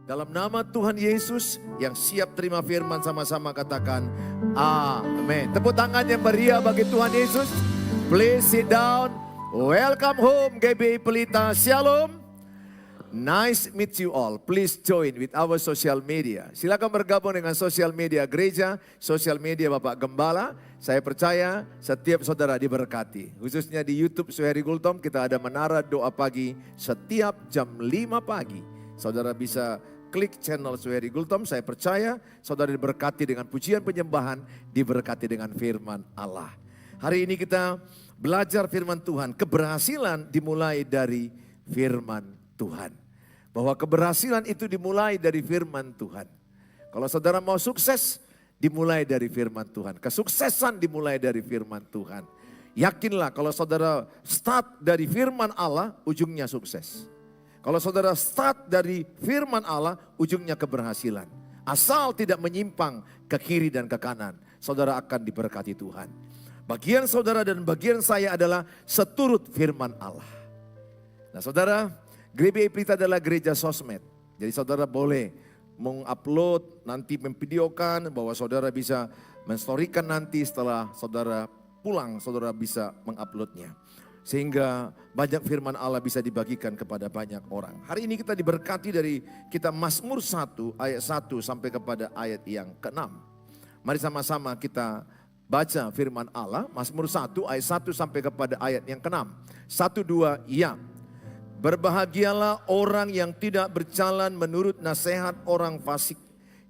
Dalam nama Tuhan Yesus yang siap terima firman sama-sama katakan amin. Tepuk tangan yang meriah bagi Tuhan Yesus. Please sit down. Welcome home GBI Pelita. Shalom. Nice meet you all. Please join with our social media. Silakan bergabung dengan sosial media gereja, sosial media Bapak Gembala. Saya percaya setiap saudara diberkati. Khususnya di YouTube Suheri Gultom kita ada menara doa pagi setiap jam 5 pagi. Saudara bisa klik channel Suheri Gultom. Saya percaya saudara diberkati dengan pujian penyembahan, diberkati dengan firman Allah. Hari ini kita belajar firman Tuhan. Keberhasilan dimulai dari firman Tuhan. Bahwa keberhasilan itu dimulai dari firman Tuhan. Kalau saudara mau sukses, dimulai dari firman Tuhan. Kesuksesan dimulai dari firman Tuhan. Yakinlah kalau saudara start dari firman Allah, ujungnya sukses. Kalau saudara start dari firman Allah, ujungnya keberhasilan. Asal tidak menyimpang ke kiri dan ke kanan, saudara akan diberkati Tuhan. Bagian saudara dan bagian saya adalah seturut firman Allah. Nah saudara, GBI Pelita adalah gereja sosmed. Jadi saudara boleh mengupload, nanti memvideokan bahwa saudara bisa menstorikan nanti setelah saudara pulang, saudara bisa menguploadnya. Sehingga banyak firman Allah bisa dibagikan kepada banyak orang. Hari ini kita diberkati dari kitab Mazmur 1 ayat 1 sampai kepada ayat yang ke-6. Mari sama-sama kita baca firman Allah. Mazmur 1 ayat 1 sampai kepada ayat yang ke-6. 1, 2, ya. Berbahagialah orang yang tidak berjalan menurut nasihat orang fasik,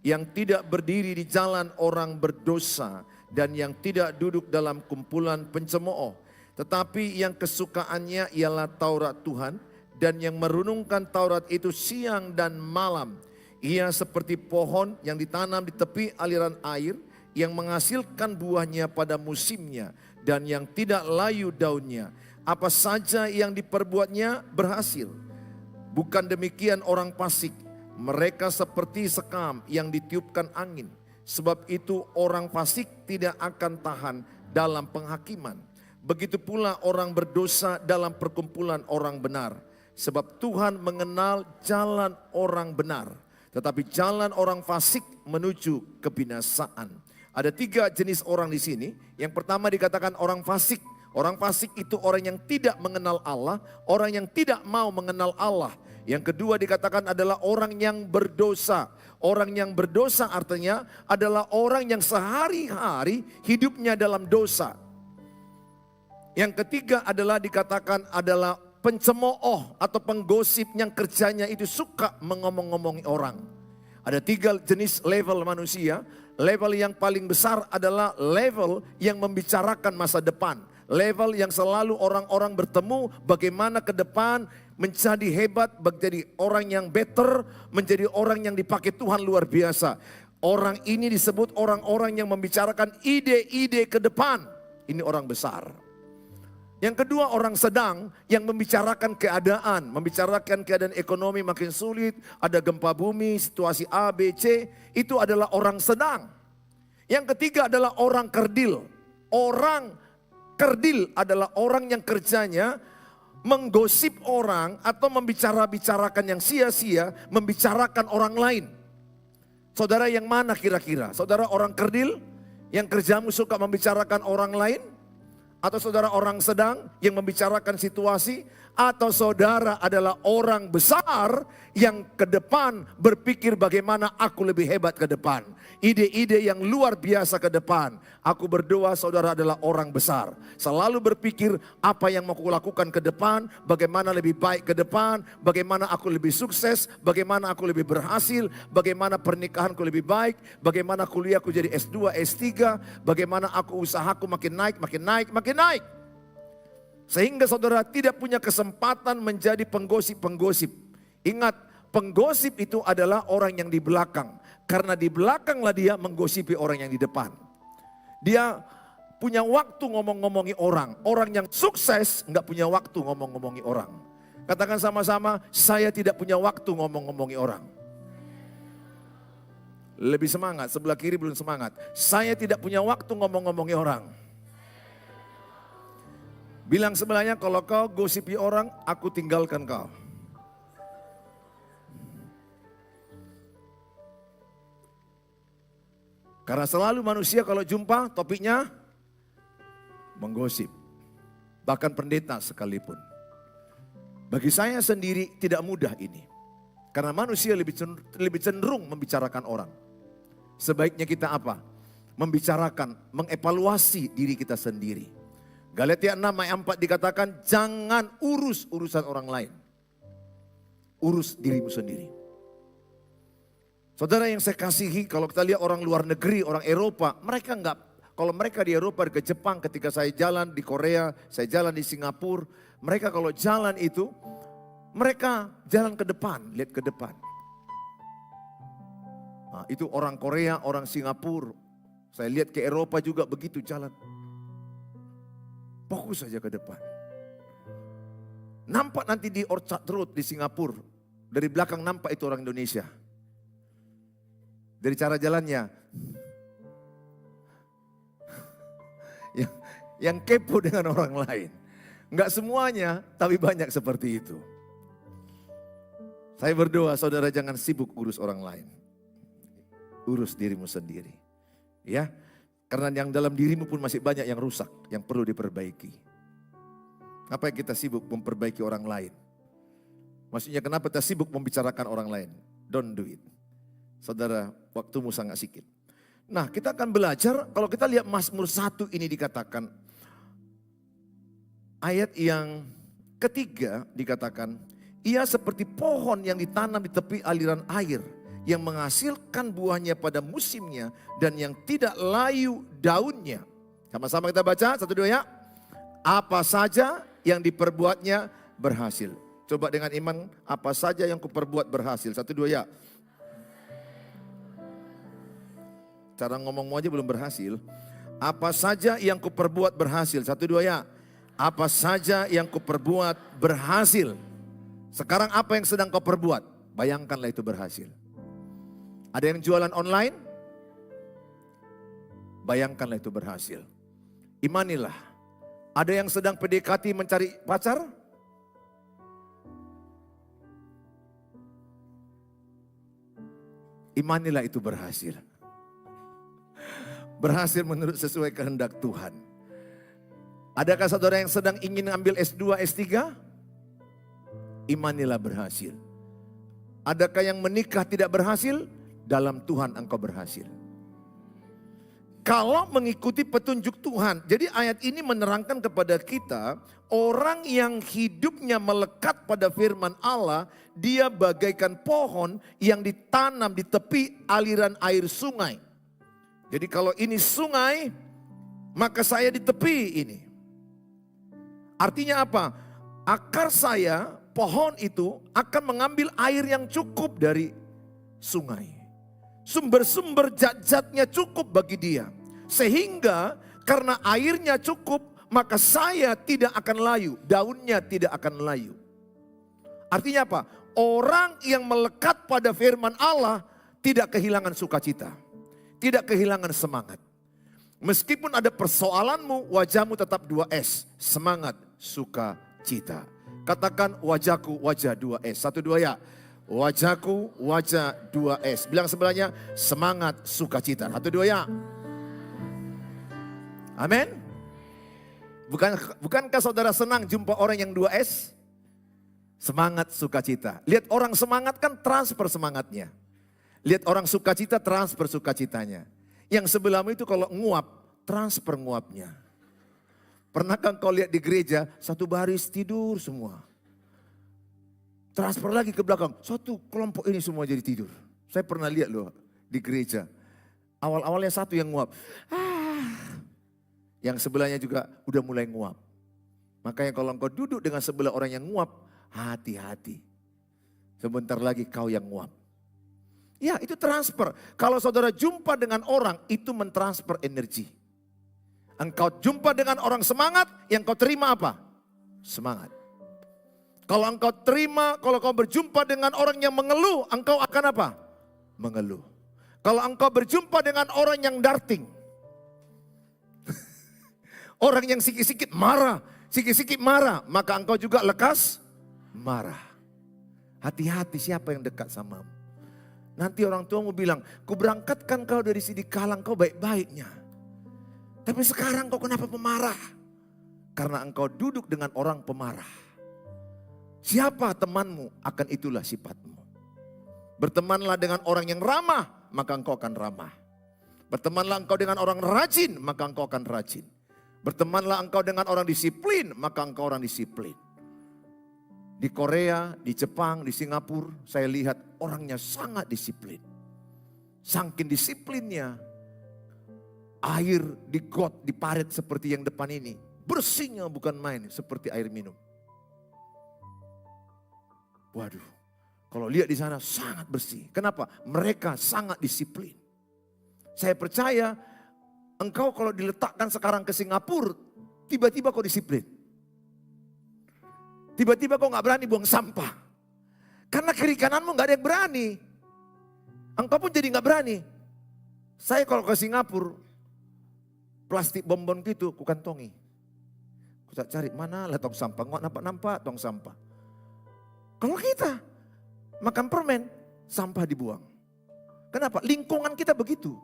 yang tidak berdiri di jalan orang berdosa, dan yang tidak duduk dalam kumpulan pencemooh. Tetapi yang kesukaannya ialah Taurat Tuhan, dan yang merenungkan Taurat itu siang dan malam. Ia seperti pohon yang ditanam di tepi aliran air, yang menghasilkan buahnya pada musimnya, dan yang tidak layu daunnya. Apa saja yang diperbuatnya berhasil. Bukan demikian orang fasik. Mereka seperti sekam yang ditiupkan angin. Sebab itu orang fasik tidak akan tahan dalam penghakiman. Begitu pula orang berdosa dalam perkumpulan orang benar. Sebab Tuhan mengenal jalan orang benar. Tetapi jalan orang fasik menuju kebinasaan. Ada 3 jenis orang di sini. Yang pertama dikatakan orang fasik. Orang fasik itu orang yang tidak mengenal Allah, orang yang tidak mau mengenal Allah. Yang kedua dikatakan adalah orang yang berdosa. Orang yang berdosa artinya adalah orang yang sehari-hari hidupnya dalam dosa. Yang ketiga adalah dikatakan adalah pencemooh atau penggosip yang kerjanya itu suka mengomong-ngomongi orang. Ada 3 jenis level manusia. Level yang paling besar adalah level yang membicarakan masa depan. Level yang selalu orang-orang bertemu bagaimana ke depan menjadi hebat, menjadi orang yang better, menjadi orang yang dipakai Tuhan luar biasa. Orang ini disebut orang-orang yang membicarakan ide-ide ke depan. Ini orang besar. Yang kedua orang sedang yang membicarakan keadaan ekonomi makin sulit, ada gempa bumi, situasi A, B, C, itu adalah orang sedang. Yang ketiga adalah orang kerdil. Orang kerdil adalah orang yang kerjanya menggosip orang atau membicarakan yang sia-sia, membicarakan orang lain. Saudara yang mana kira-kira? Saudara orang kerdil yang kerjamu suka membicarakan orang lain? Atau saudara orang sedang yang membicarakan situasi? Atau saudara adalah orang besar yang ke depan berpikir bagaimana aku lebih hebat ke depan. Ide-ide yang luar biasa ke depan. Aku berdoa saudara adalah orang besar. Selalu berpikir apa yang mau aku lakukan ke depan. Bagaimana lebih baik ke depan. Bagaimana aku lebih sukses. Bagaimana aku lebih berhasil. Bagaimana pernikahanku lebih baik. Bagaimana kuliahku jadi S2, S3. Bagaimana aku usahaku makin naik, makin naik, makin naik. Sehingga saudara tidak punya kesempatan menjadi penggosip-penggosip. Ingat, penggosip itu adalah orang yang di belakang. Karena di belakanglah dia menggosipi orang yang di depan. Dia punya waktu ngomong-ngomongi orang. Orang yang sukses nggak punya waktu ngomong-ngomongi orang. Katakan sama-sama, saya tidak punya waktu ngomong-ngomongi orang. Lebih semangat, sebelah kiri belum semangat. Saya tidak punya waktu ngomong-ngomongi orang. Bilang sebelahnya, kalau kau gosipi orang, aku tinggalkan kau. Karena selalu manusia kalau jumpa topiknya menggosip. Bahkan pendeta sekalipun. Bagi saya sendiri tidak mudah ini. Karena manusia lebih cenderung membicarakan orang. Sebaiknya kita apa? Membicarakan, mengevaluasi diri kita sendiri. Galatia 6 ayat 4 dikatakan, jangan urus urusan orang lain. Urus dirimu sendiri. Saudara yang saya kasihi, kalau kita lihat orang luar negeri, orang Eropa, mereka enggak, kalau mereka di Eropa, ke Jepang, ketika saya jalan di Korea, saya jalan di Singapura, mereka kalau jalan itu, mereka jalan ke depan, lihat ke depan. Nah, itu orang Korea, orang Singapura, saya lihat ke Eropa juga begitu jalan. Fokus saja ke depan. Nampak nanti di Orchard Road di Singapura, dari belakang nampak itu orang Indonesia. Dari cara jalannya, yang kepo dengan orang lain. Enggak semuanya, tapi banyak seperti itu. Saya berdoa saudara jangan sibuk urus orang lain. Urus dirimu sendiri. Ya, karena yang dalam dirimu pun masih banyak yang rusak, yang perlu diperbaiki. Apa yang kita sibuk memperbaiki orang lain? Maksudnya kenapa kita sibuk membicarakan orang lain? Don't do it. Saudara, waktumu sangat sedikit. Nah, kita akan belajar, kalau kita lihat Mazmur 1 ini dikatakan, ayat yang ketiga dikatakan, ia seperti pohon yang ditanam di tepi aliran air, yang menghasilkan buahnya pada musimnya, dan yang tidak layu daunnya. Sama-sama kita baca, 1, 2 ya. Apa saja yang diperbuatnya berhasil. Coba dengan iman, apa saja yang kuperbuat berhasil. 1, 2 ya. Cara ngomongmu aja belum berhasil. Apa saja yang kuperbuat berhasil. 1, 2 ya. Apa saja yang kuperbuat berhasil. Sekarang apa yang sedang kau perbuat? Bayangkanlah itu berhasil. Ada yang jualan online? Bayangkanlah itu berhasil. Imanilah. Ada yang sedang PDKT mencari pacar? Imanilah itu berhasil. Berhasil menurut sesuai kehendak Tuhan. Adakah saudara yang sedang ingin ambil S2, S3? Imanilah berhasil. Adakah yang menikah tidak berhasil? Dalam Tuhan engkau berhasil. Kalau mengikuti petunjuk Tuhan. Jadi ayat ini menerangkan kepada kita, orang yang hidupnya melekat pada firman Allah, dia bagaikan pohon yang ditanam di tepi aliran air sungai. Jadi kalau ini sungai, maka saya di tepi ini. Artinya apa? Akar saya, pohon itu akan mengambil air yang cukup dari sungai. Sumber-sumber zat-zatnya cukup bagi dia. Sehingga karena airnya cukup, maka saya tidak akan layu. Daunnya tidak akan layu. Artinya apa? Orang yang melekat pada firman Allah tidak kehilangan sukacita. Tidak kehilangan semangat. Meskipun ada persoalanmu, wajahmu tetap 2S. Semangat, sukacita. Katakan wajahku, wajah 2S. 1, 2 ya. Wajahku, wajah 2S. Bilang sebelahnya, semangat, sukacita. 1, 2 ya. Amin. Bukankah saudara senang jumpa orang yang 2S? Semangat, sukacita. Lihat orang semangat kan transfer semangatnya. Lihat orang sukacita, transfer sukacitanya. Yang sebelahmu itu kalau nguap, transfer nguapnya. Pernahkah kau lihat di gereja, satu baris tidur semua. Transfer lagi ke belakang, satu kelompok ini semua jadi tidur. Saya pernah lihat loh di gereja. Awal-awalnya satu yang nguap. Yang sebelahnya juga udah mulai nguap. Makanya kalau engkau duduk dengan sebelah orang yang nguap, hati-hati. Sebentar lagi kau yang nguap. Ya itu transfer. Kalau saudara jumpa dengan orang, itu mentransfer energi. Engkau jumpa dengan orang semangat, yang kau terima apa? Semangat. Kalau engkau terima, kalau kau berjumpa dengan orang yang mengeluh, engkau akan apa? Mengeluh. Kalau engkau berjumpa dengan orang yang darting, orang yang sikit-sikit marah, maka engkau juga lekas marah. Hati-hati siapa yang dekat samamu. Nanti orang tuamu bilang, ku berangkatkan kau dari sini kalang kau baik-baiknya. Tapi sekarang kau kenapa pemarah? Karena engkau duduk dengan orang pemarah. Siapa temanmu, akan itulah sifatmu. Bertemanlah dengan orang yang ramah, maka engkau akan ramah. Bertemanlah engkau dengan orang rajin, maka engkau akan rajin. Bertemanlah engkau dengan orang disiplin, maka engkau orang disiplin. Di Korea, di Jepang, di Singapura, saya lihat orangnya sangat disiplin. Saking disiplinnya, air di got, di parit seperti yang depan ini, bersihnya bukan main, seperti air minum. Waduh, kalau lihat di sana sangat bersih. Kenapa? Mereka sangat disiplin. Saya percaya engkau kalau diletakkan sekarang ke Singapura, tiba-tiba kau disiplin. Tiba-tiba kau gak berani buang sampah. Karena kiri kananmu gak ada yang berani. Engkau pun jadi gak berani. Saya kalau ke Singapura, plastik bonbon gitu, ku kantongi. Ku cari, mana lah tong sampah, nggak nampak-nampak tong sampah. Kalau kita makan permen, sampah dibuang. Kenapa? Lingkungan kita begitu.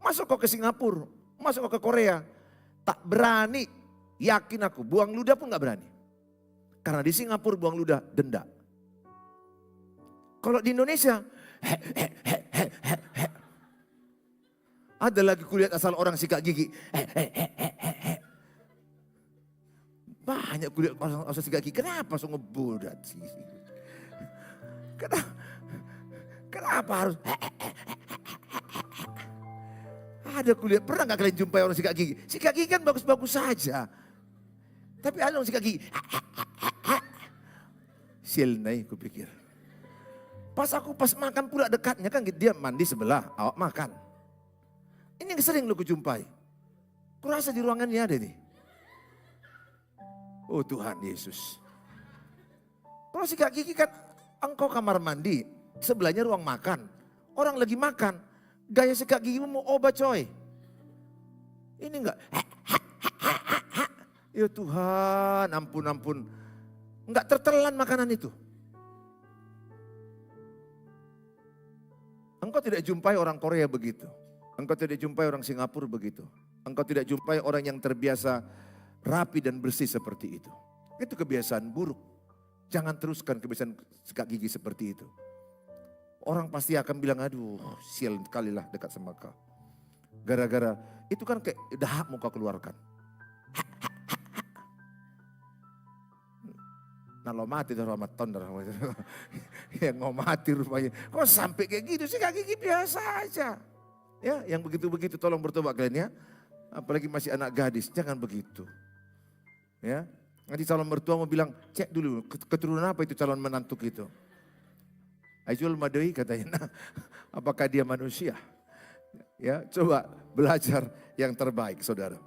Masuk kau ke Singapura, masuk kau ke Korea, tak berani, yakin aku, buang ludah pun gak berani. Karena di Singapura buang ludah denda. Kalau di Indonesia, ada lagi kulihat asal orang sikat gigi. Banyak kulihat orang asal sikat gigi. Kenapa so ngebodat sih? Kenapa harus? Ada kulihat, pernah gak kalian jumpai orang sikat gigi? Sikat gigi kan bagus-bagus saja. Tapi ada orang sikat gigi. Silnai kupikir. Pas makan pula dekatnya kan dia mandi sebelah, awak makan. Ini yang sering lu kujumpai. Kurasa di ruangan ini ada nih. Oh Tuhan Yesus. Kalau sikat gigi kan engkau kamar mandi, sebelahnya ruang makan. Orang lagi makan, gaya sikat gigi mau obat coy. Ini enggak. Ya Tuhan, ampun. Enggak tertelan makanan itu. Engkau tidak jumpai orang Korea begitu. Engkau tidak jumpai orang Singapura begitu. Engkau tidak jumpai orang yang terbiasa rapi dan bersih seperti itu. Itu kebiasaan buruk. Jangan teruskan kebiasaan sikat gigi seperti itu. Orang pasti akan bilang, aduh sial sekali lah dekat sama kau. Gara-gara itu kan kayak dahak mau kau keluarkan. Nah lo mati dah Ramadan dah. Yang mau mati rupanya. Kok sampai kayak gitu sih, sikat gigi biasa aja. Ya, yang begitu-begitu tolong bertobat kalian ya. Apalagi masih anak gadis, jangan begitu. Ya, nanti calon mertua mau bilang, cek dulu keturunan apa itu calon menantu gitu. Aijul Madai katanya, nah, apakah dia manusia? Ya, coba belajar yang terbaik saudara.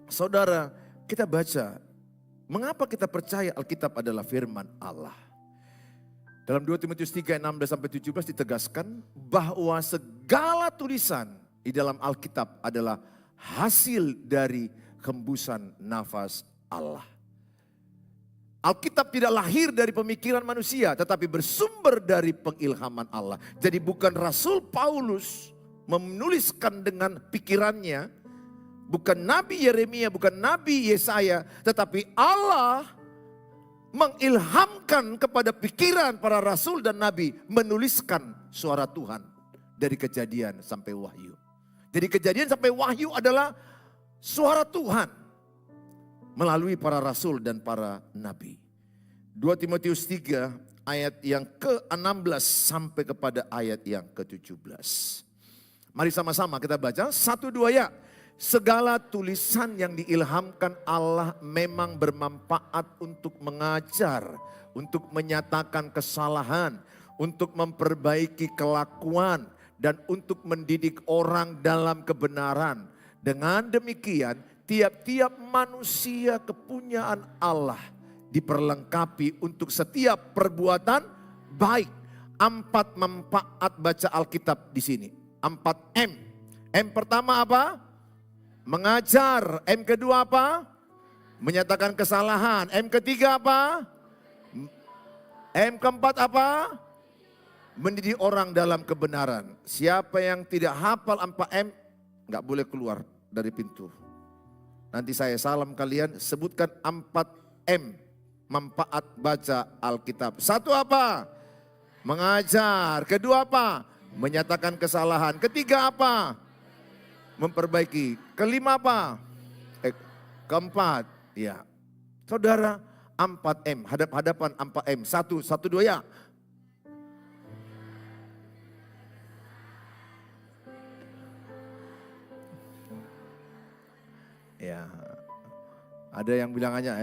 Saudara, kita baca. Mengapa kita percaya Alkitab adalah firman Allah? Dalam 2 Timotius 3, 16-17 ditegaskan bahwa segala tulisan di dalam Alkitab adalah hasil dari hembusan nafas Allah. Alkitab tidak lahir dari pemikiran manusia, tetapi bersumber dari pengilhaman Allah. Jadi bukan Rasul Paulus menuliskan dengan pikirannya, bukan Nabi Yeremia, bukan Nabi Yesaya, tetapi Allah mengilhamkan kepada pikiran para rasul dan nabi menuliskan suara Tuhan dari Kejadian sampai Wahyu. Jadi Kejadian sampai Wahyu adalah suara Tuhan melalui para rasul dan para nabi. 2 Timotius 3 ayat yang ke-16 sampai kepada ayat yang ke-17. Mari sama-sama kita baca 1-2 ya. Segala tulisan yang diilhamkan Allah memang bermanfaat untuk mengajar, untuk menyatakan kesalahan, untuk memperbaiki kelakuan, dan untuk mendidik orang dalam kebenaran. Dengan demikian, tiap-tiap manusia kepunyaan Allah diperlengkapi untuk setiap perbuatan baik. 4 manfaat baca Alkitab di sini. 4M. M pertama apa? Mengajar. M kedua apa? Menyatakan kesalahan. M ketiga apa? M keempat apa? mendidik orang dalam kebenaran. Siapa yang tidak hafal 4M, nggak boleh keluar dari pintu. Nanti saya salam kalian, sebutkan 4M, manfaat baca Alkitab. Satu apa? Mengajar. Kedua apa? Menyatakan kesalahan. Ketiga apa? Memperbaiki. Kelima apa? Keempat, ya. Saudara, 4M, hadap-hadapan 4M. Satu, dua ya. Ya, ada yang bilang aja,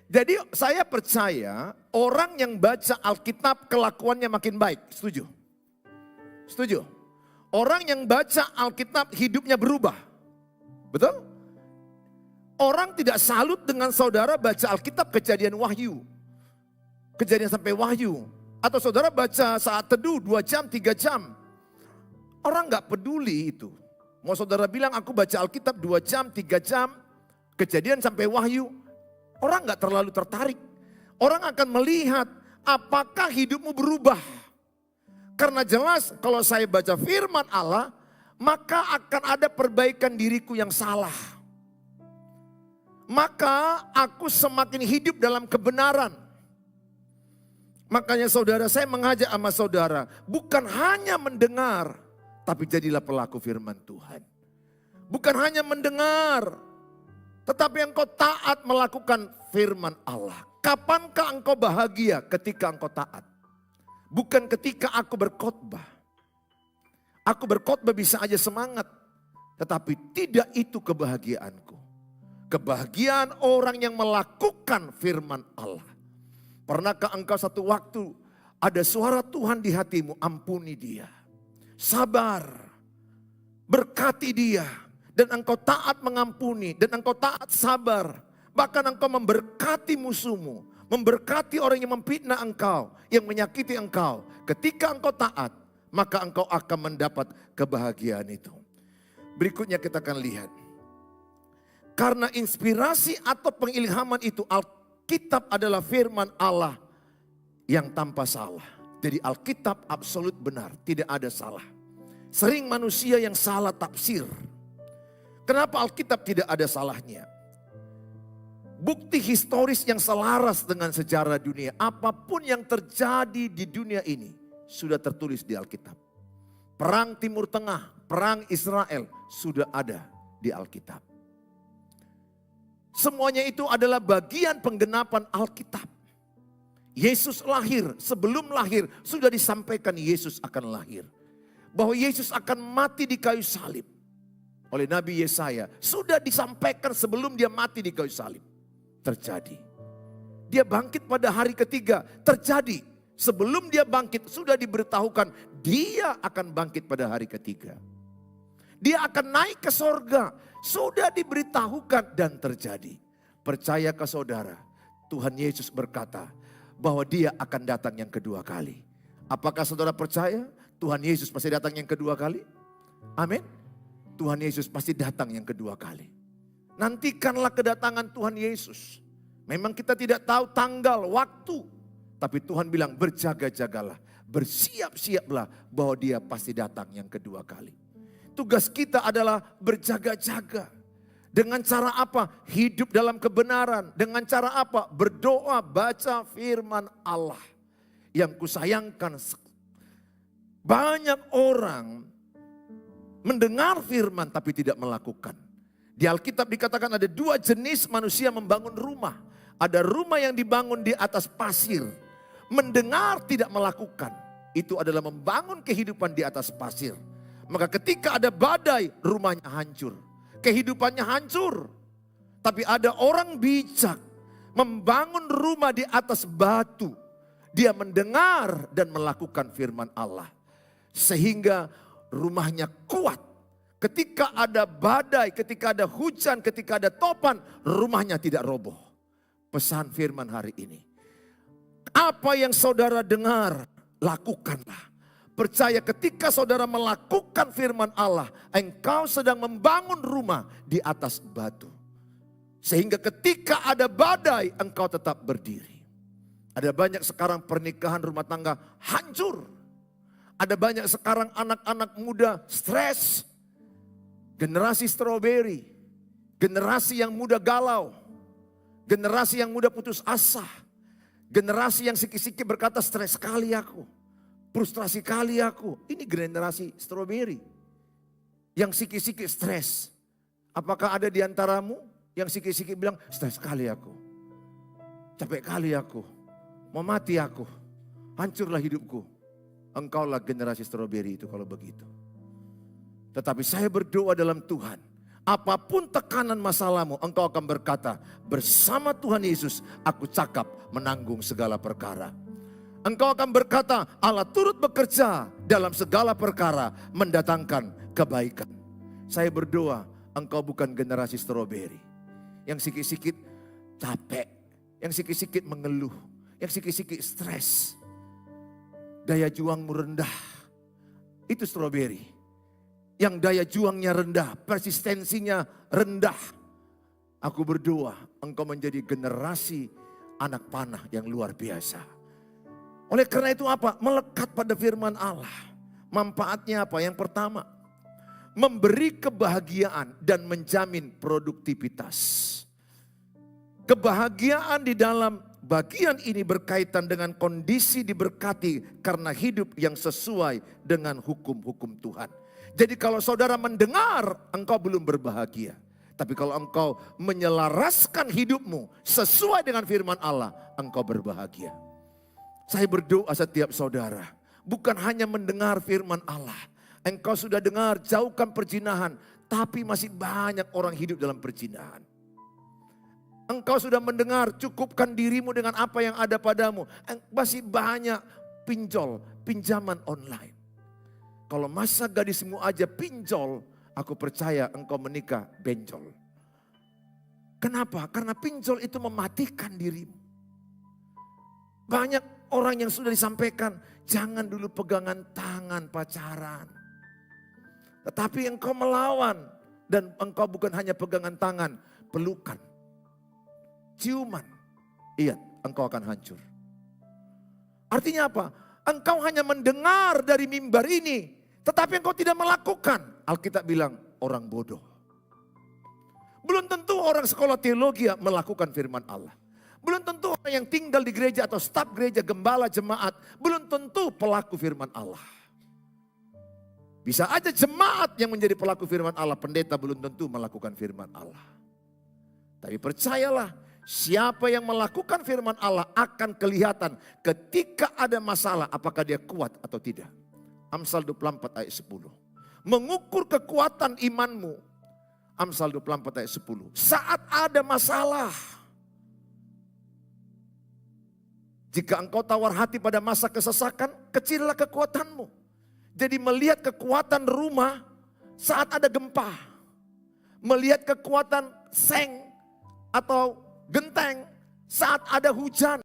Jadi saya percaya orang yang baca Alkitab kelakuannya makin baik. Setuju? Setuju? Orang yang baca Alkitab hidupnya berubah. Betul? Orang tidak salut dengan saudara baca Alkitab kejadian Wahyu. Kejadian sampai Wahyu. Atau saudara baca saat teduh 2 jam, 3 jam. Orang gak peduli itu. Mau saudara bilang aku baca Alkitab 2 jam, 3 jam. Kejadian sampai Wahyu. Orang gak terlalu tertarik. Orang akan melihat apakah hidupmu berubah. Karena jelas kalau saya baca firman Allah, maka akan ada perbaikan diriku yang salah. Maka aku semakin hidup dalam kebenaran. Makanya saudara, saya mengajak sama saudara, bukan hanya mendengar, tapi jadilah pelaku firman Tuhan. Bukan hanya mendengar, tetapi engkau taat melakukan firman Allah. Kapankah engkau bahagia ketika engkau taat? Bukan ketika aku berkhotbah. Aku berkhotbah bisa aja semangat, tetapi tidak itu kebahagiaanku. Kebahagiaan orang yang melakukan firman Allah. Pernahkah engkau satu waktu ada suara Tuhan di hatimu, ampuni dia. Sabar, berkati dia, dan engkau taat mengampuni, dan engkau taat sabar. Bahkan engkau memberkati musuhmu, memberkati orang yang memfitnah engkau, yang menyakiti engkau. Ketika engkau taat, maka engkau akan mendapat kebahagiaan itu. Berikutnya kita akan lihat. Karena inspirasi atau pengilhaman itu, Alkitab adalah firman Allah yang tanpa salah. Jadi Alkitab absolut benar, tidak ada salah. Sering manusia yang salah tafsir. Kenapa Alkitab tidak ada salahnya? Bukti historis yang selaras dengan sejarah dunia. Apapun yang terjadi di dunia ini sudah tertulis di Alkitab. Perang Timur Tengah, perang Israel sudah ada di Alkitab. Semuanya itu adalah bagian penggenapan Alkitab. Yesus lahir, sebelum lahir sudah disampaikan Yesus akan lahir. Bahwa Yesus akan mati di kayu salib. Oleh Nabi Yesaya, sudah disampaikan sebelum dia mati di kayu salib. Terjadi. Dia bangkit pada hari ketiga, terjadi. Sebelum dia bangkit sudah diberitahukan dia akan bangkit pada hari ketiga. Dia akan naik ke sorga, sudah diberitahukan dan terjadi. Percayakah saudara, Tuhan Yesus berkata bahwa dia akan datang yang kedua kali. Apakah saudara percaya Tuhan Yesus pasti datang yang kedua kali? Amin. Tuhan Yesus pasti datang yang kedua kali. Nantikanlah kedatangan Tuhan Yesus. Memang kita tidak tahu tanggal, waktu. Tapi Tuhan bilang berjaga-jagalah, bersiap-siaplah bahwa dia pasti datang yang kedua kali. Tugas kita adalah berjaga-jaga. Dengan cara apa? Hidup dalam kebenaran. Dengan cara apa? Berdoa, baca firman Allah. Yang kusayangkan, banyak orang mendengar firman tapi tidak melakukan. Di Alkitab dikatakan ada 2 jenis manusia membangun rumah. Ada rumah yang dibangun di atas pasir. Mendengar tidak melakukan. Itu adalah membangun kehidupan di atas pasir. Maka ketika ada badai, rumahnya hancur. Kehidupannya hancur. Tapi ada orang bijak membangun rumah di atas batu. Dia mendengar dan melakukan firman Allah. Sehingga rumahnya kuat. Ketika ada badai, ketika ada hujan, ketika ada topan, rumahnya tidak roboh. Pesan firman hari ini. Apa yang saudara dengar, lakukanlah. Percaya ketika saudara melakukan firman Allah, engkau sedang membangun rumah di atas batu. Sehingga ketika ada badai, engkau tetap berdiri. Ada banyak sekarang pernikahan rumah tangga hancur. Ada banyak sekarang anak-anak muda stres. Generasi stroberi. Generasi yang muda galau. Generasi yang muda putus asa. Generasi yang sikit-sikit berkata stres kali aku. Frustrasi kali aku. Ini generasi stroberi. Yang sikit-sikit stres. Apakah ada di antaramu yang sikit-sikit bilang stres kali aku. Capek kali aku. Mau mati aku. Hancurlah hidupku. Engkaulah generasi stroberi itu kalau begitu. Tetapi saya berdoa dalam Tuhan. Apapun tekanan masalahmu, engkau akan berkata, bersama Tuhan Yesus aku cakap menanggung segala perkara. Engkau akan berkata, Allah turut bekerja dalam segala perkara mendatangkan kebaikan. Saya berdoa, engkau bukan generasi stroberi. Yang sikit-sikit capek, yang sikit-sikit mengeluh, yang sikit-sikit stres. Daya juangmu rendah, itu stroberi. Yang daya juangnya rendah, persistensinya rendah. Aku berdoa engkau menjadi generasi anak panah yang luar biasa. Oleh karena itu apa? Melekat pada firman Allah. Manfaatnya apa? Yang pertama, memberi kebahagiaan dan menjamin produktivitas. Kebahagiaan di dalam bagian ini berkaitan dengan kondisi diberkati karena hidup yang sesuai dengan hukum-hukum Tuhan. Jadi kalau saudara mendengar, engkau belum berbahagia. Tapi kalau engkau menyelaraskan hidupmu sesuai dengan firman Allah, engkau berbahagia. Saya berdoa setiap saudara, bukan hanya mendengar firman Allah. Engkau sudah dengar jauhkan perzinahan, tapi masih banyak orang hidup dalam perzinahan. Engkau sudah mendengar cukupkan dirimu dengan apa yang ada padamu. Masih banyak pinjaman online. Kalau masa gadismu aja pinjol, aku percaya engkau menikah benjol. Kenapa? Karena pinjol itu mematikan dirimu. Banyak orang yang sudah disampaikan, jangan dulu pegangan tangan pacaran. Tetapi engkau melawan dan engkau bukan hanya pegangan tangan, pelukan, ciuman. Iya, engkau akan hancur. Artinya apa? Engkau hanya mendengar dari mimbar ini, tetapi engkau tidak melakukan. Alkitab bilang orang bodoh. Belum tentu orang sekolah teologi melakukan firman Allah. Belum tentu orang yang tinggal di gereja atau staf gereja, gembala, jemaat, belum tentu pelaku firman Allah. Bisa aja jemaat yang menjadi pelaku firman Allah, pendeta belum tentu melakukan firman Allah. Tapi percayalah, siapa yang melakukan firman Allah akan kelihatan ketika ada masalah apakah dia kuat atau tidak. Amsal 24 ayat 10. Mengukur kekuatan imanmu. Amsal 24 ayat 10. Saat ada masalah. Jika engkau tawar hati pada masa kesesakan, kecillah kekuatanmu. Jadi melihat kekuatan rumah saat ada gempa. Melihat kekuatan seng atau genteng saat ada hujan.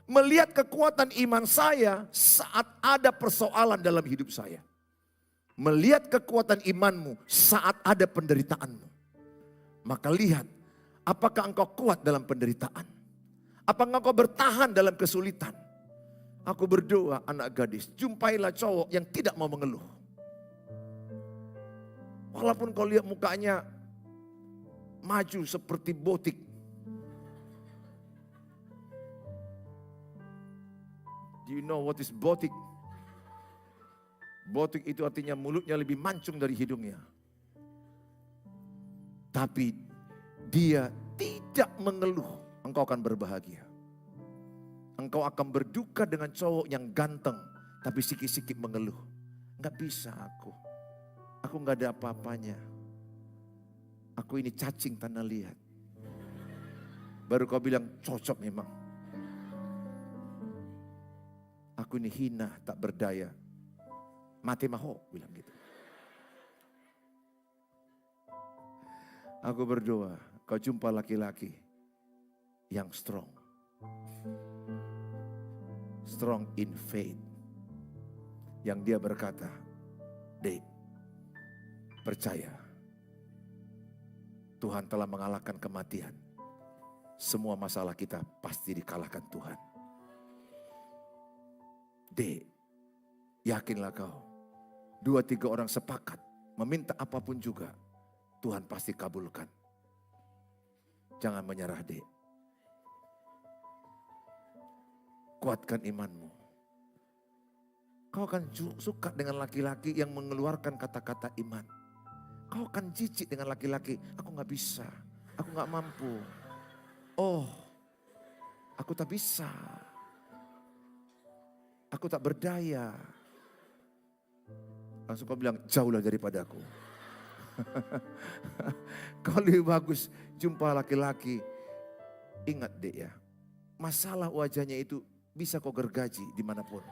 Melihat kekuatan iman saya saat ada persoalan dalam hidup saya. Melihat kekuatan imanmu saat ada penderitaanmu. Maka lihat, apakah engkau kuat dalam penderitaan? Apakah engkau bertahan dalam kesulitan? Aku berdoa anak gadis, jumpailah cowok yang tidak mau mengeluh. Walaupun kau lihat mukanya maju seperti botik. Do you know what is botik? Botik itu artinya mulutnya lebih mancung dari hidungnya. Tapi dia tidak mengeluh, engkau akan berbahagia. Engkau akan berduka dengan cowok yang ganteng, tapi sikit-sikit mengeluh. Enggak bisa aku enggak ada apa-apanya. Aku ini cacing tanah liat. Baru kau bilang cocok memang. Aku ini hina, tak berdaya. Mati maho, bilang gitu. Aku berdoa, kau jumpa laki-laki yang strong. Strong in faith. Yang dia berkata, Dek, percaya. Tuhan telah mengalahkan kematian. Semua masalah kita pasti dikalahkan Tuhan. D, yakinlah kau. 2-3 orang sepakat meminta apapun juga, Tuhan pasti kabulkan. Jangan menyerah, D. Kuatkan imanmu. Kau akan suka dengan laki-laki yang mengeluarkan kata-kata iman. Kau akan jijik dengan laki-laki, aku gak bisa, aku gak mampu. Oh, aku tak bisa. Aku tak berdaya. Langsung kau bilang, jauhlah daripadaku. Kau lebih bagus jumpa laki-laki. Ingat deh ya, masalah wajahnya itu bisa kau gergaji dimanapun.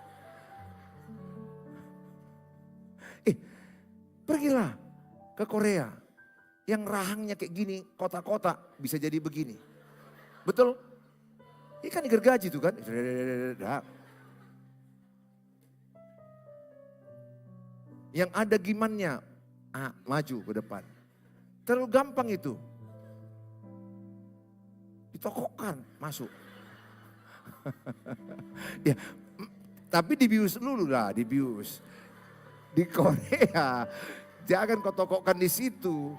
Pergilah ke Korea. Yang rahangnya kayak gini, kotak-kotak bisa jadi begini. Betul? Ikan digergaji tuh kan. Yang ada gimannya, maju ke depan. Terlalu gampang itu. Ditokokkan, masuk. Ya, tapi dibius dulu lah, dibius. Di Korea, jangan kau tokokkan di situ.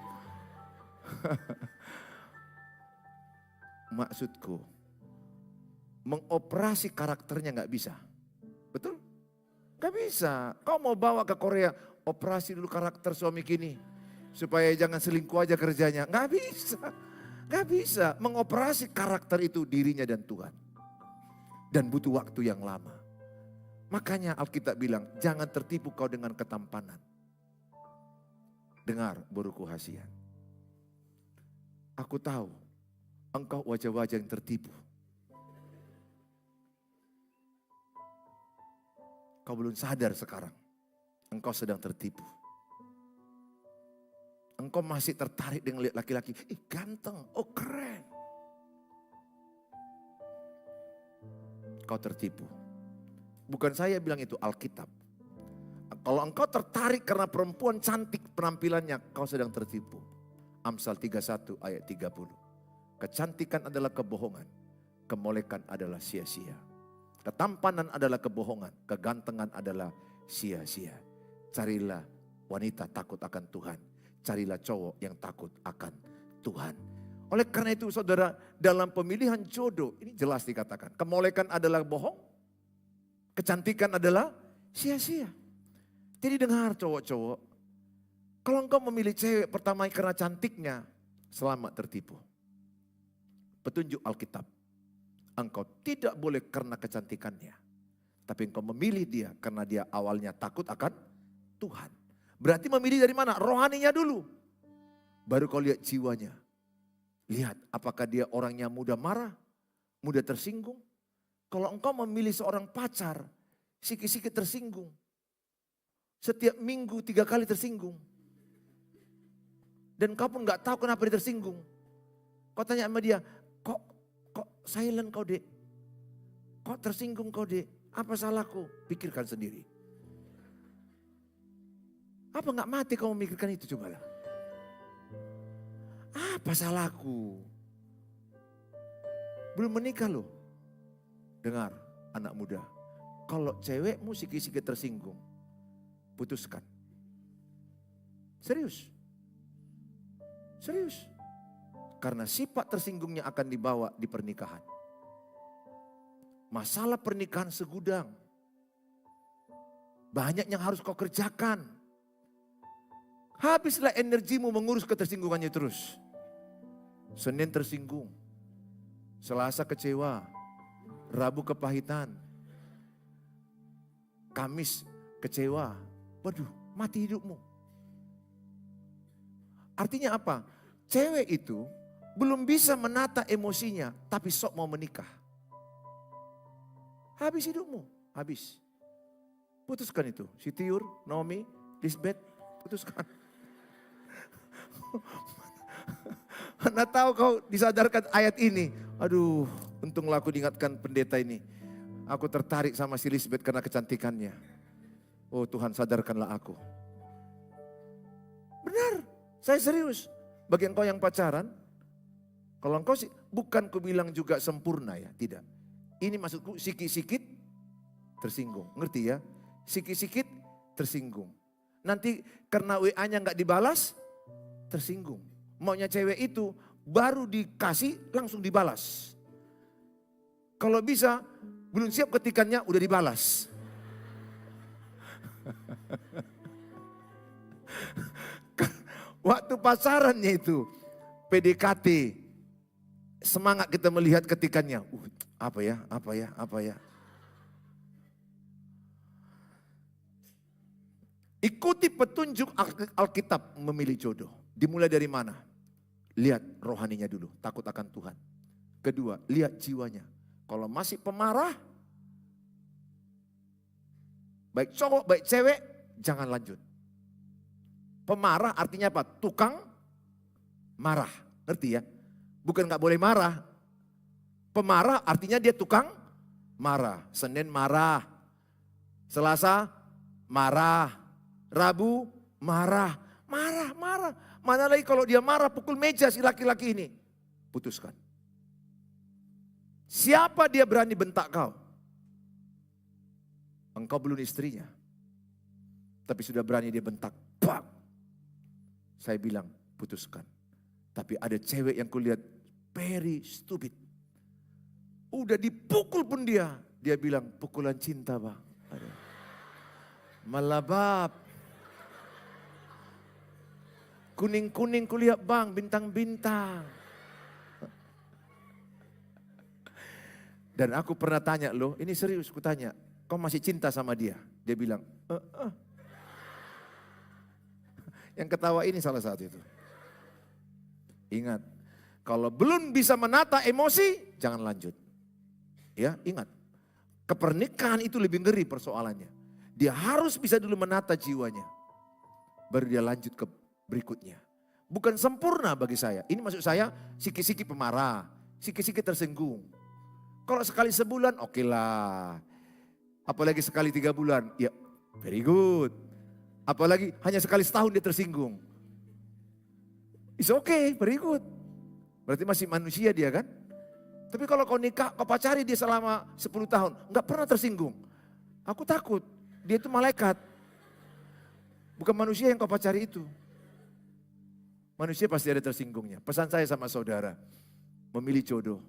Maksudku, mengoperasi karakternya gak bisa. Betul? Gak bisa. Kau mau bawa ke Korea, operasi dulu karakter suami kini. Supaya jangan selingkuh aja kerjanya. Gak bisa. Gak bisa. Mengoperasi karakter itu dirinya dan Tuhan. Dan butuh waktu yang lama. Makanya Alkitab bilang, jangan tertipu kau dengan ketampanan. Dengar, buruku kasihan. Aku tahu, engkau wajah-wajah yang tertipu. Kau belum sadar sekarang, engkau sedang tertipu. Engkau masih tertarik dengan lihat laki-laki, ganteng, oh keren. Kau tertipu. Bukan saya bilang itu, Alkitab. Kalau engkau tertarik karena perempuan cantik penampilannya, kau sedang tertipu. Amsal 31 ayat 30. Kecantikan adalah kebohongan, kemolekan adalah sia-sia. Ketampanan adalah kebohongan, kegantengan adalah sia-sia. Carilah wanita takut akan Tuhan. Carilah cowok yang takut akan Tuhan. Oleh karena itu saudara, dalam pemilihan jodoh, ini jelas dikatakan. Kemolekan adalah bohong, kecantikan adalah sia-sia. Jadi dengar cowok-cowok, kalau engkau memilih cewek pertama karena cantiknya, selamat tertipu. Petunjuk Alkitab, engkau tidak boleh karena kecantikannya. Tapi engkau memilih dia karena dia awalnya takut akan Tuhan. Berarti memilih dari mana? Rohaninya dulu. Baru kau lihat jiwanya. Lihat apakah dia orangnya mudah marah, mudah tersinggung. Kalau engkau memilih seorang pacar, sikit-sikit tersinggung. Setiap minggu 3 kali tersinggung. Dan kau pun gak tahu kenapa dia tersinggung. Kau tanya sama dia, kok silent kau dek? Kok tersinggung kau dek? Apa salahku? Pikirkan sendiri. Apa gak mati kau memikirkan itu, cobalah. Apa salahku? Belum menikah loh. Dengar anak muda, kalau cewekmu sikit-sikit tersinggung, putuskan. Serius. Serius. Karena sifat tersinggungnya akan dibawa di pernikahan. Masalah pernikahan segudang. Banyak yang harus kau kerjakan. Habislah energimu mengurus ketersinggungannya terus. Senin tersinggung. Selasa kecewa. Rabu kepahitan. Kamis kecewa. Waduh, mati hidupmu. Artinya apa? Cewek itu belum bisa menata emosinya, tapi sok mau menikah. Habis hidupmu, habis. Putuskan itu. Sitiur, Naomi, Lisbeth, putuskan. Mana tahu kau disadarkan ayat ini. Aduh, untunglah aku diingatkan pendeta ini. Aku tertarik sama si Lisbeth karena kecantikannya. Oh Tuhan, sadarkanlah aku. Benar, saya serius. Bagi engkau yang pacaran, kalau engkau bukan ku bilang juga sempurna ya, tidak. Ini maksudku sikit-sikit tersinggung. Ngerti ya? Sikit-sikit tersinggung. Nanti karena WA-nya nggak dibalas, tersinggung. Maunya cewek itu baru dikasih langsung dibalas. Kalau bisa belum siap ketikannya udah dibalas. Waktu pacarannya itu PDKT, semangat kita melihat ketikannya. Apa ya. Ikuti petunjuk Alkitab memilih jodoh. Dimulai dari mana? Lihat rohaninya dulu, takut akan Tuhan. Kedua, lihat jiwanya. Kalau masih pemarah, baik cowok, baik cewek, jangan lanjut. Pemarah artinya apa? Tukang marah. Ngerti ya? Bukan gak boleh marah. Pemarah artinya dia tukang marah. Senin marah. Selasa marah. Rabu marah. Marah. Mana lagi kalau dia marah pukul meja si laki-laki ini. Putuskan. Siapa dia berani bentak kau? Engkau belum istrinya. Tapi sudah berani dia bentak. Bang. Saya bilang putuskan. Tapi ada cewek yang kulihat very stupid. Udah dipukul pun dia. Dia bilang pukulan cinta bang. Malabab. Kuning-kuning kulihat bang, bintang-bintang. Dan aku pernah tanya loh, ini serius ku tanya. Kau masih cinta sama dia? Dia bilang, Yang ketawa ini salah satu itu. Ingat, kalau belum bisa menata emosi, jangan lanjut. Ya, ingat. Kepernikahan itu lebih ngeri persoalannya. Dia harus bisa dulu menata jiwanya. Baru dia lanjut ke berikutnya. Bukan sempurna bagi saya. Ini maksud saya sikit-sikit pemarah, sikit-sikit tersinggung. Kalau sekali sebulan oke lah. Apalagi sekali 3 bulan, ya very good. Apalagi hanya sekali setahun dia tersinggung. It's okay, very good. Berarti masih manusia dia kan? Tapi kalau kau nikah, kau pacari dia selama 10 tahun, nggak pernah tersinggung. Aku takut, dia itu malaikat. Bukan manusia yang kau pacari itu. Manusia pasti ada tersinggungnya. Pesan saya sama saudara, memilih jodoh.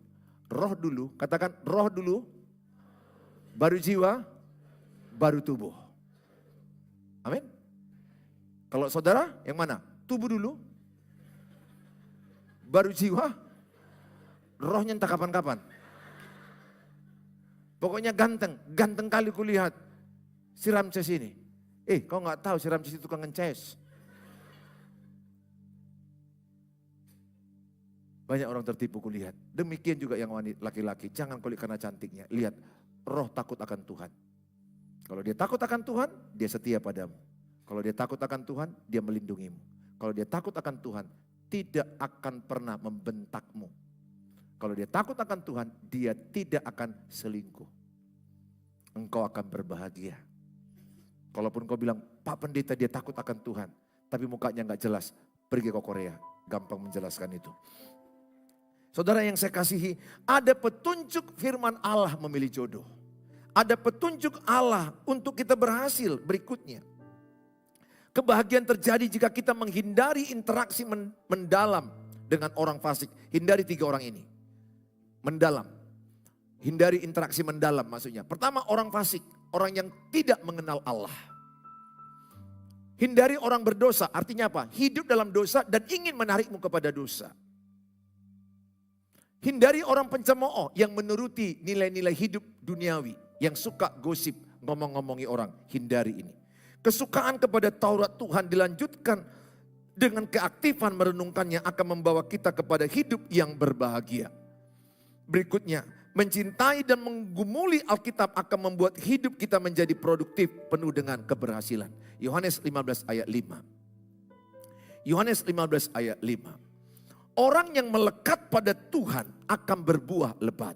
Roh dulu, katakan roh dulu, baru jiwa, baru tubuh. Amin. Kalau saudara yang mana? Tubuh dulu, baru jiwa, rohnya entah kapan-kapan. Pokoknya ganteng kali kulihat si Ramses ini. Kau nggak tahu si Ramses itu tukang ngeces. Banyak orang tertipu kulihat. Demikian juga yang wanita laki-laki. Jangan kulihat karena cantiknya. Lihat, roh takut akan Tuhan. Kalau dia takut akan Tuhan, dia setia padamu. Kalau dia takut akan Tuhan, dia melindungimu. Kalau dia takut akan Tuhan, tidak akan pernah membentakmu. Kalau dia takut akan Tuhan, dia tidak akan selingkuh. Engkau akan berbahagia. Kalaupun kau bilang, Pak Pendeta dia takut akan Tuhan. Tapi mukanya gak jelas, pergi ke Korea. Gampang menjelaskan itu. Saudara yang saya kasihi, ada petunjuk firman Allah memilih jodoh. Ada petunjuk Allah untuk kita berhasil berikutnya. Kebahagiaan terjadi jika kita menghindari interaksi mendalam dengan orang fasik. Hindari 3 orang ini. Mendalam. Hindari interaksi mendalam maksudnya. Pertama orang fasik, orang yang tidak mengenal Allah. Hindari orang berdosa, artinya apa? Hidup dalam dosa dan ingin menarikmu kepada dosa. Hindari orang pencemooh yang menuruti nilai-nilai hidup duniawi. Yang suka gosip, ngomong-ngomongi orang. Hindari ini. Kesukaan kepada Taurat Tuhan dilanjutkan dengan keaktifan merenungkannya akan membawa kita kepada hidup yang berbahagia. Berikutnya, mencintai dan menggumuli Alkitab akan membuat hidup kita menjadi produktif penuh dengan keberhasilan. Yohanes 15 ayat 5. Yohanes 15 ayat 5. Orang yang melekat pada Tuhan akan berbuah lebat.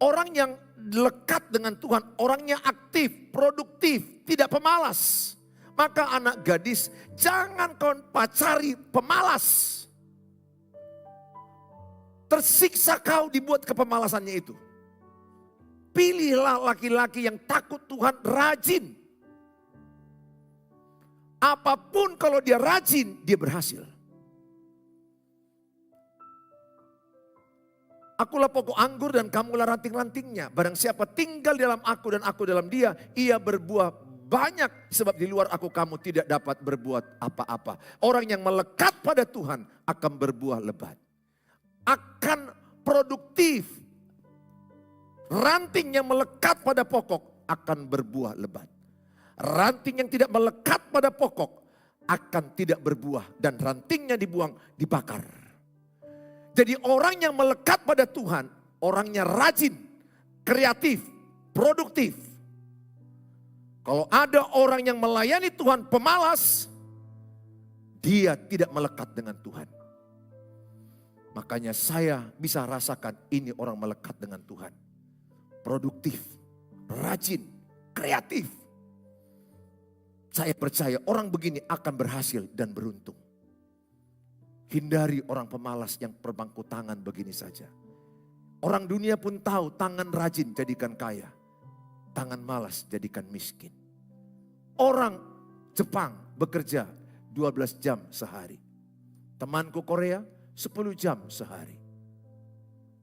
Orang yang lekat dengan Tuhan, orangnya aktif, produktif, tidak pemalas. Maka anak gadis, jangan kau pacari pemalas. Tersiksa kau dibuat kepemalasannya itu. pilihlah laki-laki yang takut Tuhan, rajin. Apapun kalau dia rajin, dia berhasil. Akulah pokok anggur dan kamulah ranting-rantingnya. Barang siapa tinggal dalam aku dan aku dalam dia, ia berbuah banyak. Sebab di luar aku kamu tidak dapat berbuat apa-apa. Orang yang melekat pada Tuhan akan berbuah lebat. Akan produktif. Ranting yang melekat pada pokok akan berbuah lebat. Ranting yang tidak melekat pada pokok akan tidak berbuah. Dan rantingnya dibuang, dibakar. Jadi orang yang melekat pada Tuhan, orangnya rajin, kreatif, produktif. Kalau ada orang yang melayani Tuhan pemalas, dia tidak melekat dengan Tuhan. Makanya saya bisa rasakan ini orang melekat dengan Tuhan. Produktif, rajin, kreatif. Saya percaya orang begini akan berhasil dan beruntung. Hindari orang pemalas yang berbangku tangan begini saja. Orang dunia pun tahu tangan rajin jadikan kaya. Tangan malas jadikan miskin. Orang Jepang bekerja 12 jam sehari. Temanku Korea 10 jam sehari.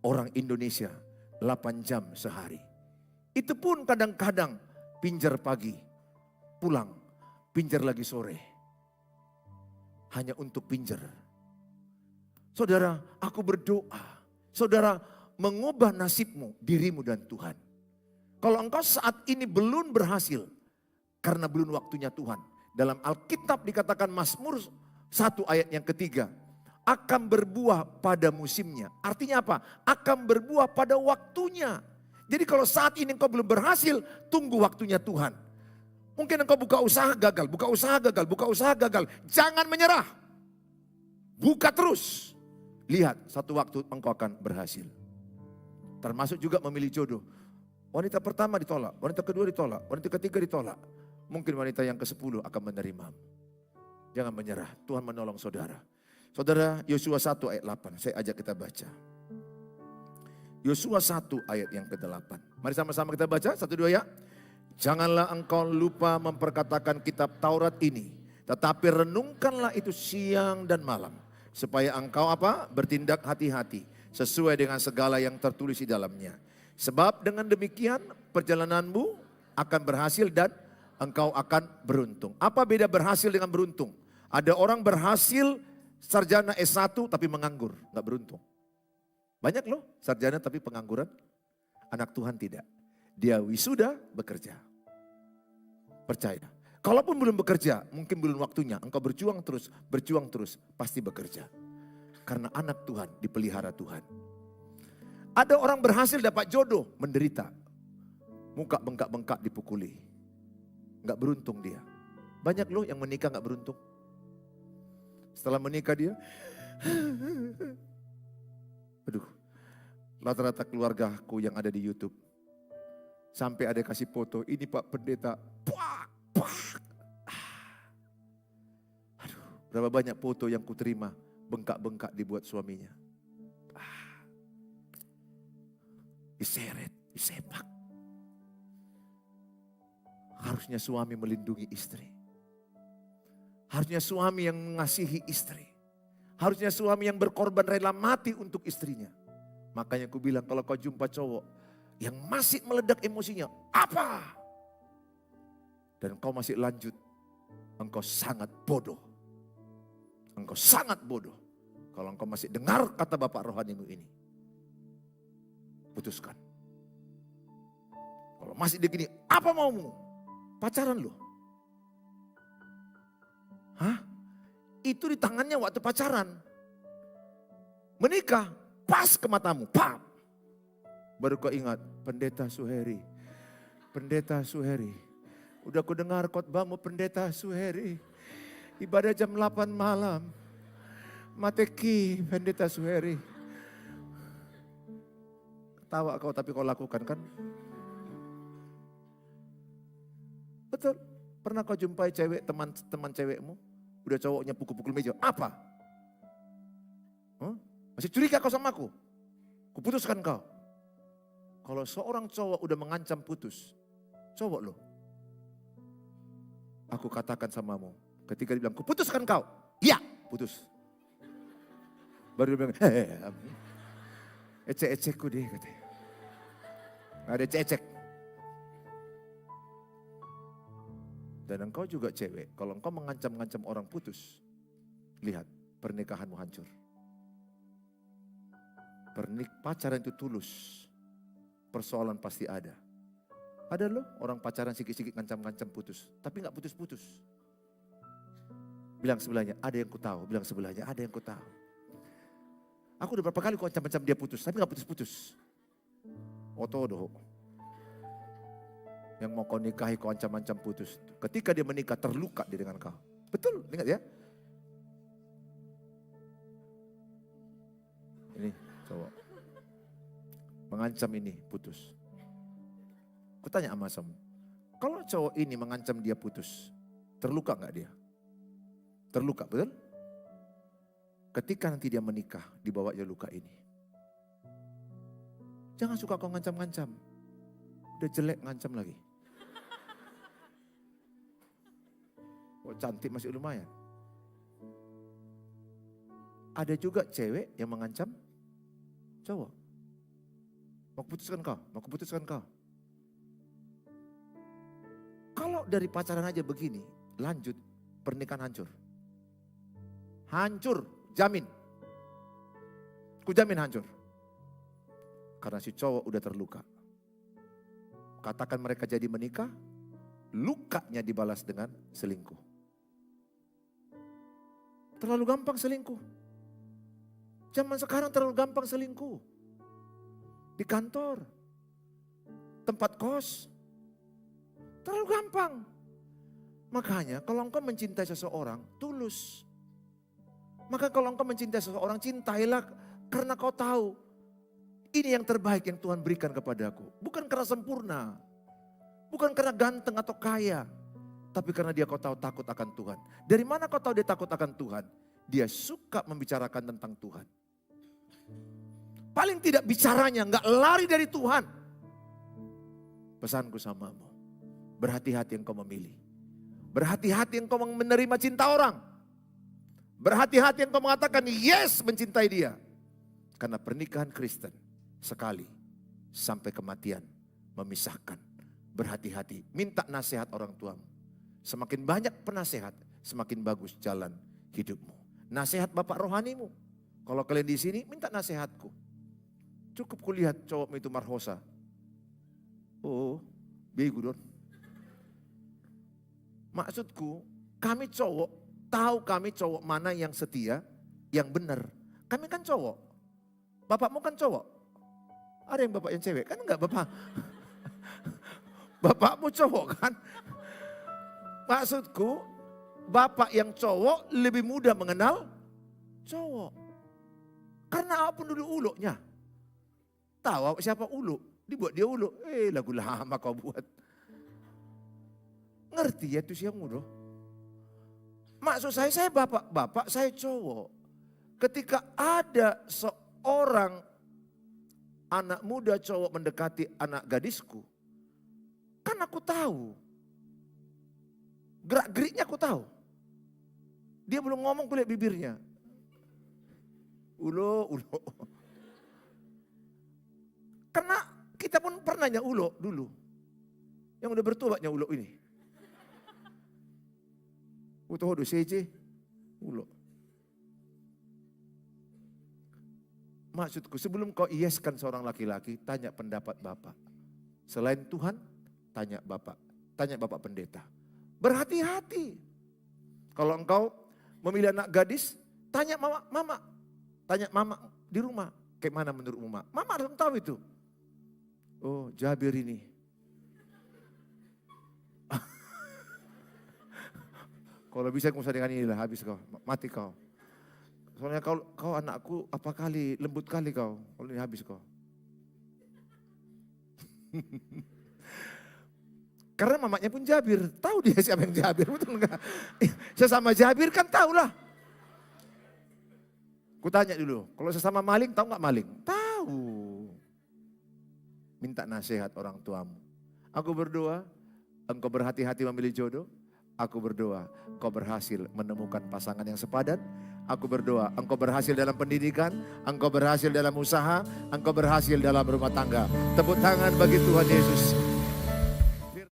Orang Indonesia 8 jam sehari. Itu pun kadang-kadang pinjar pagi, pulang, pinjar lagi sore. Hanya untuk pinjar. Saudara, aku berdoa. Saudara, mengubah nasibmu, dirimu dan Tuhan. Kalau engkau saat ini belum berhasil, karena belum waktunya Tuhan. Dalam Alkitab dikatakan Mazmur 1 ayat yang ketiga. Akan berbuah pada musimnya. Artinya apa? Akan berbuah pada waktunya. Jadi kalau saat ini engkau belum berhasil, tunggu waktunya Tuhan. Mungkin engkau buka usaha gagal, buka usaha gagal, buka usaha gagal. Jangan menyerah. Buka terus. Lihat, satu waktu engkau akan berhasil. Termasuk juga memilih jodoh. Wanita pertama ditolak, wanita kedua ditolak, wanita ketiga ditolak. Mungkin wanita yang ke-10 akan menerimamu. Jangan menyerah, Tuhan menolong saudara. Saudara, Yosua 1 ayat 8, saya ajak kita baca. Yosua 1 ayat yang ke-8. Mari sama-sama kita baca, 1, 2 ya. Janganlah engkau lupa memperkatakan kitab Taurat ini. Tetapi renungkanlah itu siang dan malam. Supaya engkau apa? Bertindak hati-hati. Sesuai dengan segala yang tertulis di dalamnya. Sebab dengan demikian perjalananmu akan berhasil dan engkau akan beruntung. Apa beda berhasil dengan beruntung? Ada orang berhasil sarjana S1 tapi menganggur. Gak beruntung. Banyak loh sarjana tapi pengangguran. Anak Tuhan tidak. Dia wisuda bekerja. Percaya. Kalaupun belum bekerja, mungkin belum waktunya. Engkau berjuang terus, pasti bekerja. Karena anak Tuhan dipelihara Tuhan. Ada orang berhasil dapat jodoh, menderita. Muka bengkak-bengkak dipukuli. Gak beruntung dia. Banyak loh yang menikah gak beruntung. Setelah menikah dia, aduh, rata-rata keluargaku yang ada di YouTube. Sampai ada kasih foto, ini Pak Pendeta, aduh, berapa banyak foto yang kuterima, bengkak-bengkak dibuat suaminya. Diseret, disepak. Harusnya suami melindungi istri. Harusnya suami yang mengasihi istri. Harusnya suami yang berkorban rela mati untuk istrinya. Makanya aku bilang kalau kau jumpa cowok yang masih meledak emosinya, apa? Dan kau masih lanjut, engkau sangat bodoh. Engkau sangat bodoh. Kalau engkau masih dengar kata Bapak rohanimu ini. Putuskan. Kalau masih begini, apa maumu? Pacaran loh. Hah? Itu di tangannya waktu pacaran. Menikah, pas ke matamu, pap. Baru kau ingat, Pendeta Suheri. Pendeta Suheri. Udah ku dengar khotbahmu Pendeta Suheri. Ibadah jam 8 malam. Mateki Pendeta Suheri. Ketawa kau tapi kau lakukan kan? Betul. Pernah kau jumpai cewek, teman cewekmu? Udah cowoknya pukul-pukul meja. Apa? Huh? Masih curiga kau sama aku? Kuputuskan kau. Kalau seorang cowok udah mengancam putus, cowok loh. Aku katakan samamu, ketika dia bilang, kuputuskan kau. Iya, putus. Baru dia bilang, ecek-ecekku deh katanya. Gak ada ecek-ecek. Dan engkau juga cewek, kalau engkau mengancam-ngancam orang putus, lihat pernikahanmu hancur. Pacaran itu tulus, persoalan pasti ada. Ada loh orang pacaran sikit-sikit ngancam-ngancam putus, tapi gak putus-putus. Bilang sebelahnya, ada yang ku tahu. Bilang sebelahnya, ada yang ku tahu. Aku udah berapa kali ku ancam-ancam dia putus, tapi gak putus-putus. Otodo. Yang mau kau nikahi kau ancam-ancam putus. Ketika dia menikah terluka dia dengan kau. Betul, ingat ya. Ini cowok. Mengancam ini putus. Kutanya sama kamu, kalau cowok ini mengancam dia putus, terluka gak dia? Terluka, betul? Ketika nanti dia menikah, dibawa dia luka ini. Jangan suka kau ngancam-ngancam. Udah jelek ngancam lagi. Oh cantik masih lumayan. Ada juga cewek yang mengancam cowok. Mau putuskan kau, mau putuskan kau. Kalau dari pacaran aja begini, lanjut pernikahan hancur. Hancur, jamin. Ku jamin hancur. Karena si cowok udah terluka. Katakan mereka jadi menikah, lukanya dibalas dengan selingkuh. Terlalu gampang selingkuh. Zaman sekarang terlalu gampang selingkuh. Di kantor, tempat kos, terlalu gampang. Makanya kalau engkau mencintai seseorang, tulus. Maka kalau engkau mencintai seseorang, cintailah karena kau tahu ini yang terbaik yang Tuhan berikan kepadaku. Bukan karena sempurna. Bukan karena ganteng atau kaya. Tapi karena dia kau tahu takut akan Tuhan. Dari mana kau tahu dia takut akan Tuhan? Dia suka membicarakan tentang Tuhan. Paling tidak bicaranya gak lari dari Tuhan. Pesanku samamu. Berhati-hati engkau memilih. Berhati-hati engkau menerima cinta orang. Berhati-hati engkau mengatakan yes mencintai dia. Karena pernikahan Kristen sekali sampai kematian memisahkan. Berhati-hati, minta nasihat orang tuamu. Semakin banyak penasehat, semakin bagus jalan hidupmu. Nasihat bapak rohanimu. Kalau kalian di sini minta nasihatku. Cukup kulihat cowokmu itu marhosa. Oh, bego don. Maksudku, kami cowok, tahu kami cowok mana yang setia, yang benar. Kami kan cowok. Bapakmu kan cowok. Ada yang bapak yang cewek, kan enggak bapak. Bapakmu cowok kan. Maksudku, bapak yang cowok lebih mudah mengenal cowok. Karena apapun dulu uluknya. Tahu siapa uluk? Dibuat dia uluk. Lagu lama kau buat. Ngerti ya itu siang muda. Maksud saya bapak, saya cowok. Ketika ada seorang anak muda cowok mendekati anak gadisku. Kan aku tahu. Gerak-geriknya aku tahu. Dia belum ngomong kulihat bibirnya. Ulo. Karena kita pun pernah ulo dulu. Yang udah bertobatnya ulo ini. Utohodo seje. Ulo. Maksudku sebelum kau iaskan seorang laki-laki, tanya pendapat bapak. Selain Tuhan, tanya bapak. Tanya bapak pendeta. Berhati-hati. Kalau engkau memilih anak gadis, tanya mama. Tanya mama di rumah. Kayak mana menurut mama? Mama harus tahu itu. Oh, Jabir ini. Kalau bisa kau usah dengan inilah, habis kau. Mati kau. Soalnya kau anakku apa kali, lembut kali kau. Kalau ini habis kau. Karena mamanya pun Jabir, tahu dia siapa yang Jabir, betul enggak? Sesama Jabir kan tahulah. Ku tanya dulu, kalau sesama maling tahu enggak maling? Tahu. minta nasihat orang tuamu. Aku berdoa, engkau berhati-hati memilih jodoh. Aku berdoa, engkau berhasil menemukan pasangan yang sepadan. Aku berdoa, engkau berhasil dalam pendidikan, engkau berhasil dalam usaha, engkau berhasil dalam rumah tangga. Tepuk tangan bagi Tuhan Yesus.